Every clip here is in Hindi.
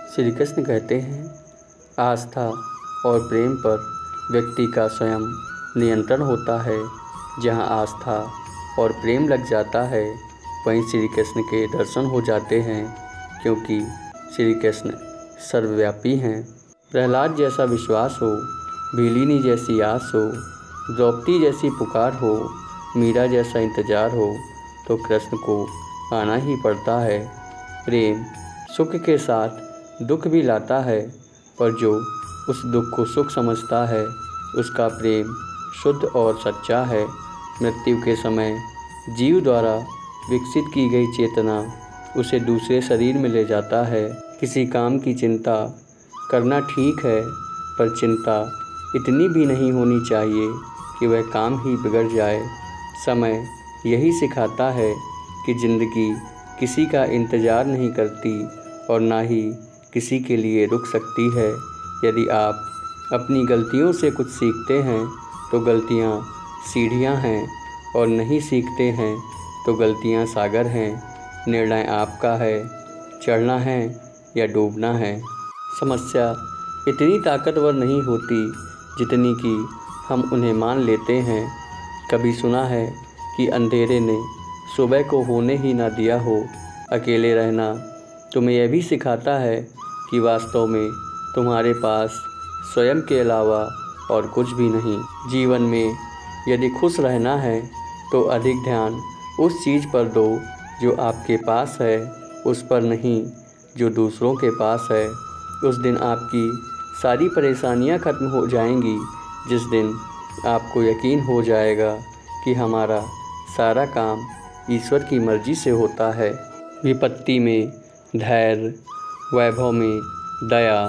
श्री कृष्ण कहते हैं, आस्था और प्रेम पर व्यक्ति का स्वयं नियंत्रण होता है। जहाँ आस्था और प्रेम लग जाता है वहीं श्री कृष्ण के दर्शन हो जाते हैं, क्योंकि श्री कृष्ण सर्वव्यापी हैं। प्रहलाद जैसा विश्वास हो, भीलिनी जैसी आस हो, द्रौपदी जैसी पुकार हो, मीरा जैसा इंतजार हो, तो कृष्ण को आना ही पड़ता है। प्रेम सुख के साथ दुख भी लाता है, पर जो उस दुख को सुख समझता है उसका प्रेम शुद्ध और सच्चा है। मृत्यु के समय जीव द्वारा विकसित की गई चेतना उसे दूसरे शरीर में ले जाता है। किसी काम की चिंता करना ठीक है, पर चिंता इतनी भी नहीं होनी चाहिए कि वह काम ही बिगड़ जाए। समय यही सिखाता है कि ज़िंदगी किसी का इंतज़ार नहीं करती और ना ही किसी के लिए रुक सकती है। यदि आप अपनी गलतियों से कुछ सीखते हैं तो गलतियाँ सीढ़ियाँ हैं, और नहीं सीखते हैं तो गलतियाँ सागर हैं। निर्णय आपका है, चढ़ना है या डूबना है। समस्या इतनी ताकतवर नहीं होती जितनी कि हम उन्हें मान लेते हैं। कभी सुना है कि अंधेरे ने सुबह को होने ही ना दिया हो। अकेले रहना तुम्हें यह भी सिखाता है कि वास्तव में तुम्हारे पास स्वयं के अलावा और कुछ भी नहीं। जीवन में यदि खुश रहना है तो अधिक ध्यान उस चीज़ पर दो जो आपके पास है, उस पर नहीं जो दूसरों के पास है। उस दिन आपकी सारी परेशानियां खत्म हो जाएंगी, जिस दिन आपको यकीन हो जाएगा कि हमारा सारा काम ईश्वर की मर्ज़ी से होता है। विपत्ति में धैर्य, वैभव में दया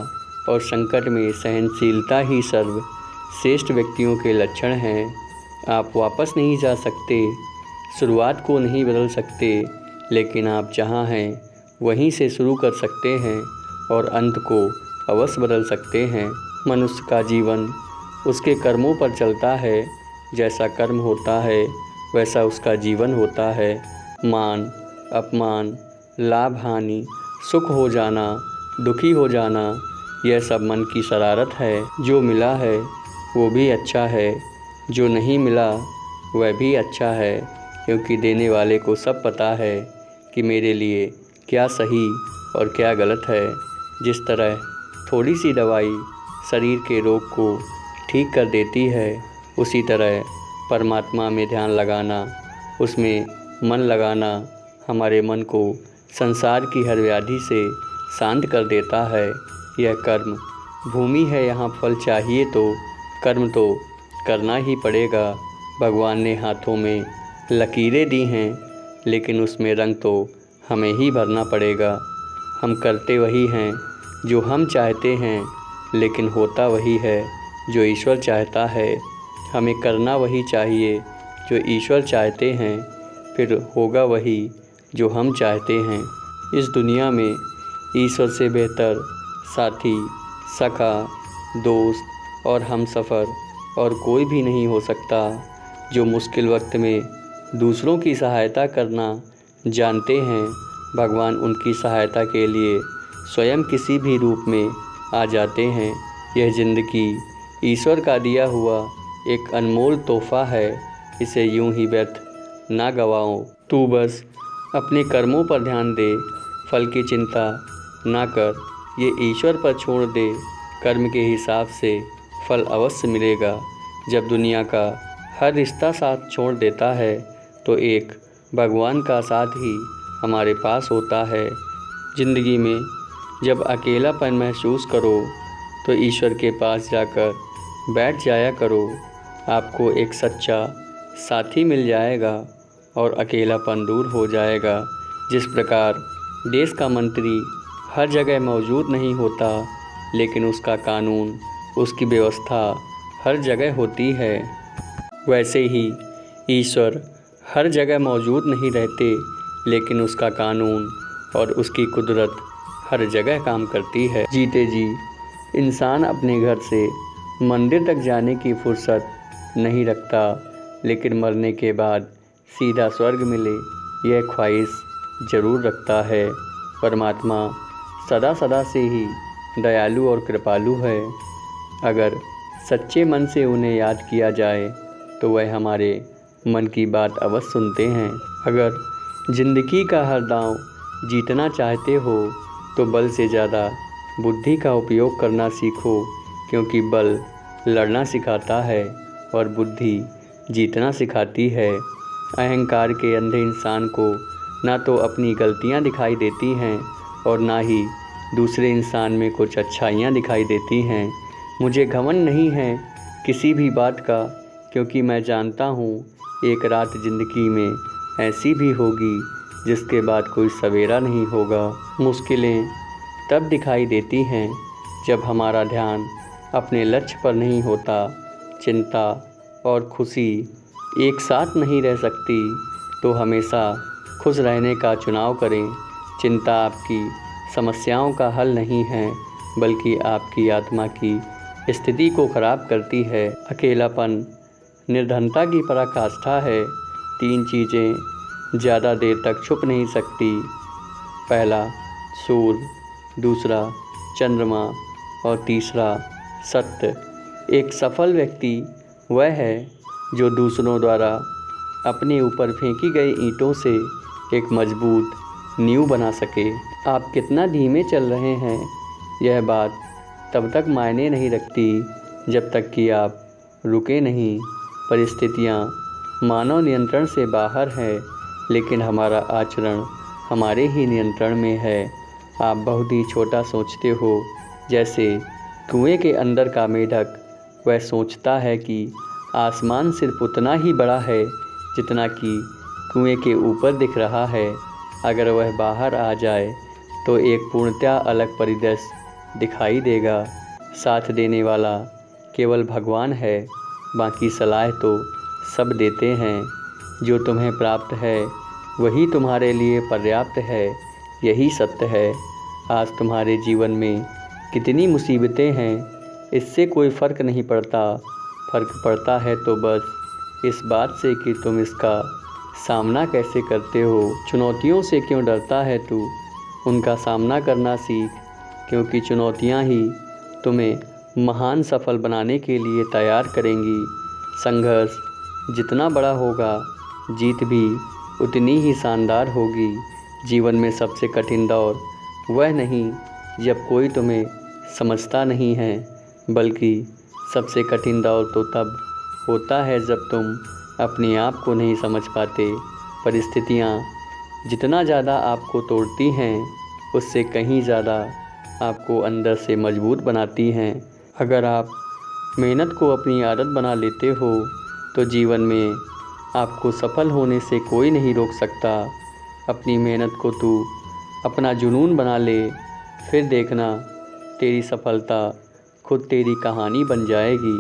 और संकट में सहनशीलता ही सर्वश्रेष्ठ व्यक्तियों के लक्षण हैं। आप वापस नहीं जा सकते, शुरुआत को नहीं बदल सकते, लेकिन आप जहाँ हैं वहीं से शुरू कर सकते हैं और अंत को अवश्य बदल सकते हैं। मनुष्य का जीवन उसके कर्मों पर चलता है। जैसा कर्म होता है वैसा उसका जीवन होता है। मान अपमान, लाभ हानि, सुख हो जाना, दुखी हो जाना, यह सब मन की शरारत है। जो मिला है वो भी अच्छा है, जो नहीं मिला वह भी अच्छा है, क्योंकि देने वाले को सब पता है कि मेरे लिए क्या सही और क्या गलत है। जिस तरह थोड़ी सी दवाई शरीर के रोग को ठीक कर देती है, उसी तरह परमात्मा में ध्यान लगाना, उसमें मन लगाना हमारे मन को संसार की हर व्याधि से शांत कर देता है। यह कर्म भूमि है, यहाँ फल चाहिए तो कर्म तो करना ही पड़ेगा। भगवान ने हाथों में लकीरें दी हैं, लेकिन उसमें रंग तो हमें ही भरना पड़ेगा। हम करते वही हैं जो हम चाहते हैं, लेकिन होता वही है जो ईश्वर चाहता है। हमें करना वही चाहिए जो ईश्वर चाहते हैं, फिर होगा वही जो हम चाहते हैं। इस दुनिया में ईश्वर से बेहतर साथी, सखा, दोस्त और हमसफ़र और कोई भी नहीं हो सकता। जो मुश्किल वक्त में दूसरों की सहायता करना जानते हैं, भगवान उनकी सहायता के लिए स्वयं किसी भी रूप में आ जाते हैं। यह ज़िंदगी ईश्वर का दिया हुआ एक अनमोल तोहफ़ा है, इसे यूं ही व्यर्थ ना गवाओ। तू बस अपने कर्मों पर ध्यान दे, फल की चिंता ना कर, ये ईश्वर पर छोड़ दे। कर्म के हिसाब से फल अवश्य मिलेगा। जब दुनिया का हर रिश्ता साथ छोड़ देता है तो एक भगवान का साथ ही हमारे पास होता है। ज़िंदगी में जब अकेलापन महसूस करो तो ईश्वर के पास जाकर बैठ जाया करो। आपको एक सच्चा साथी मिल जाएगा और अकेलापन दूर हो जाएगा। जिस प्रकार देश का मंत्री हर जगह मौजूद नहीं होता, लेकिन उसका कानून, उसकी व्यवस्था हर जगह होती है, वैसे ही ईश्वर हर जगह मौजूद नहीं रहते, लेकिन उसका कानून और उसकी कुदरत हर जगह काम करती है। जीते जी इंसान अपने घर से मंदिर तक जाने की फुर्सत नहीं रखता, लेकिन मरने के बाद सीधा स्वर्ग मिले यह ख्वाहिश ज़रूर रखता है। परमात्मा सदा सदा से ही दयालु और कृपालु है। अगर सच्चे मन से उन्हें याद किया जाए तो वह हमारे मन की बात अवश्य सुनते हैं। अगर ज़िंदगी का हर दांव जीतना चाहते हो तो बल से ज़्यादा बुद्धि का उपयोग करना सीखो, क्योंकि बल लड़ना सिखाता है और बुद्धि जीतना सिखाती है। अहंकार के अंधे इंसान को ना तो अपनी गलतियां दिखाई देती हैं और ना ही दूसरे इंसान में कुछ अच्छाइयां दिखाई देती हैं। मुझे घमंड नहीं है किसी भी बात का, क्योंकि मैं जानता हूँ एक रात ज़िंदगी में ऐसी भी होगी जिसके बाद कोई सवेरा नहीं होगा। मुश्किलें तब दिखाई देती हैं जब हमारा ध्यान अपने लक्ष्य पर नहीं होता। चिंता और खुशी एक साथ नहीं रह सकती, तो हमेशा खुश रहने का चुनाव करें। चिंता आपकी समस्याओं का हल नहीं है, बल्कि आपकी आत्मा की स्थिति को खराब करती है। अकेलापन निर्धनता की पराकाष्ठा है। 3 चीज़ें ज़्यादा देर तक छुप नहीं सकती। पहला सूर्य, दूसरा चंद्रमा और तीसरा सत्य। एक सफल व्यक्ति वह है जो दूसरों द्वारा अपने ऊपर फेंकी गई ईंटों से एक मजबूत नींव बना सके। आप कितना धीमे चल रहे हैं यह बात तब तक मायने नहीं रखती जब तक कि आप रुके नहीं। परिस्थितियाँ मानव नियंत्रण से बाहर है, लेकिन हमारा आचरण हमारे ही नियंत्रण में है। आप बहुत ही छोटा सोचते हो, जैसे कुएं के अंदर का मेढक। वह सोचता है कि आसमान सिर्फ उतना ही बड़ा है जितना कि कुएं के ऊपर दिख रहा है। अगर वह बाहर आ जाए तो एक पूर्णतः अलग परिदृश्य दिखाई देगा। साथ देने वाला केवल भगवान है, बाकी सलाह तो सब देते हैं। जो तुम्हें प्राप्त है वही तुम्हारे लिए पर्याप्त है, यही सत्य है। आज तुम्हारे जीवन में कितनी मुसीबतें हैं, इससे कोई फ़र्क नहीं पड़ता। फ़र्क पड़ता है तो बस इस बात से कि तुम इसका सामना कैसे करते हो। चुनौतियों से क्यों डरता है तू, उनका सामना करना सीख, क्योंकि चुनौतियाँ ही तुम्हें महान सफल बनाने के लिए तैयार करेंगी। संघर्ष जितना बड़ा होगा, जीत भी उतनी ही शानदार होगी। जीवन में सबसे कठिन दौर वह नहीं जब कोई तुम्हें समझता नहीं है, बल्कि सबसे कठिन दौर तो तब होता है जब तुम अपने आप को नहीं समझ पाते। परिस्थितियाँ जितना ज़्यादा आपको तोड़ती हैं, उससे कहीं ज़्यादा आपको अंदर से मजबूत बनाती हैं। अगर आप मेहनत को अपनी आदत बना लेते हो तो जीवन में आपको सफल होने से कोई नहीं रोक सकता। अपनी मेहनत को तू अपना जुनून बना ले, फिर देखना तेरी सफलता खुद तेरी कहानी बन जाएगी।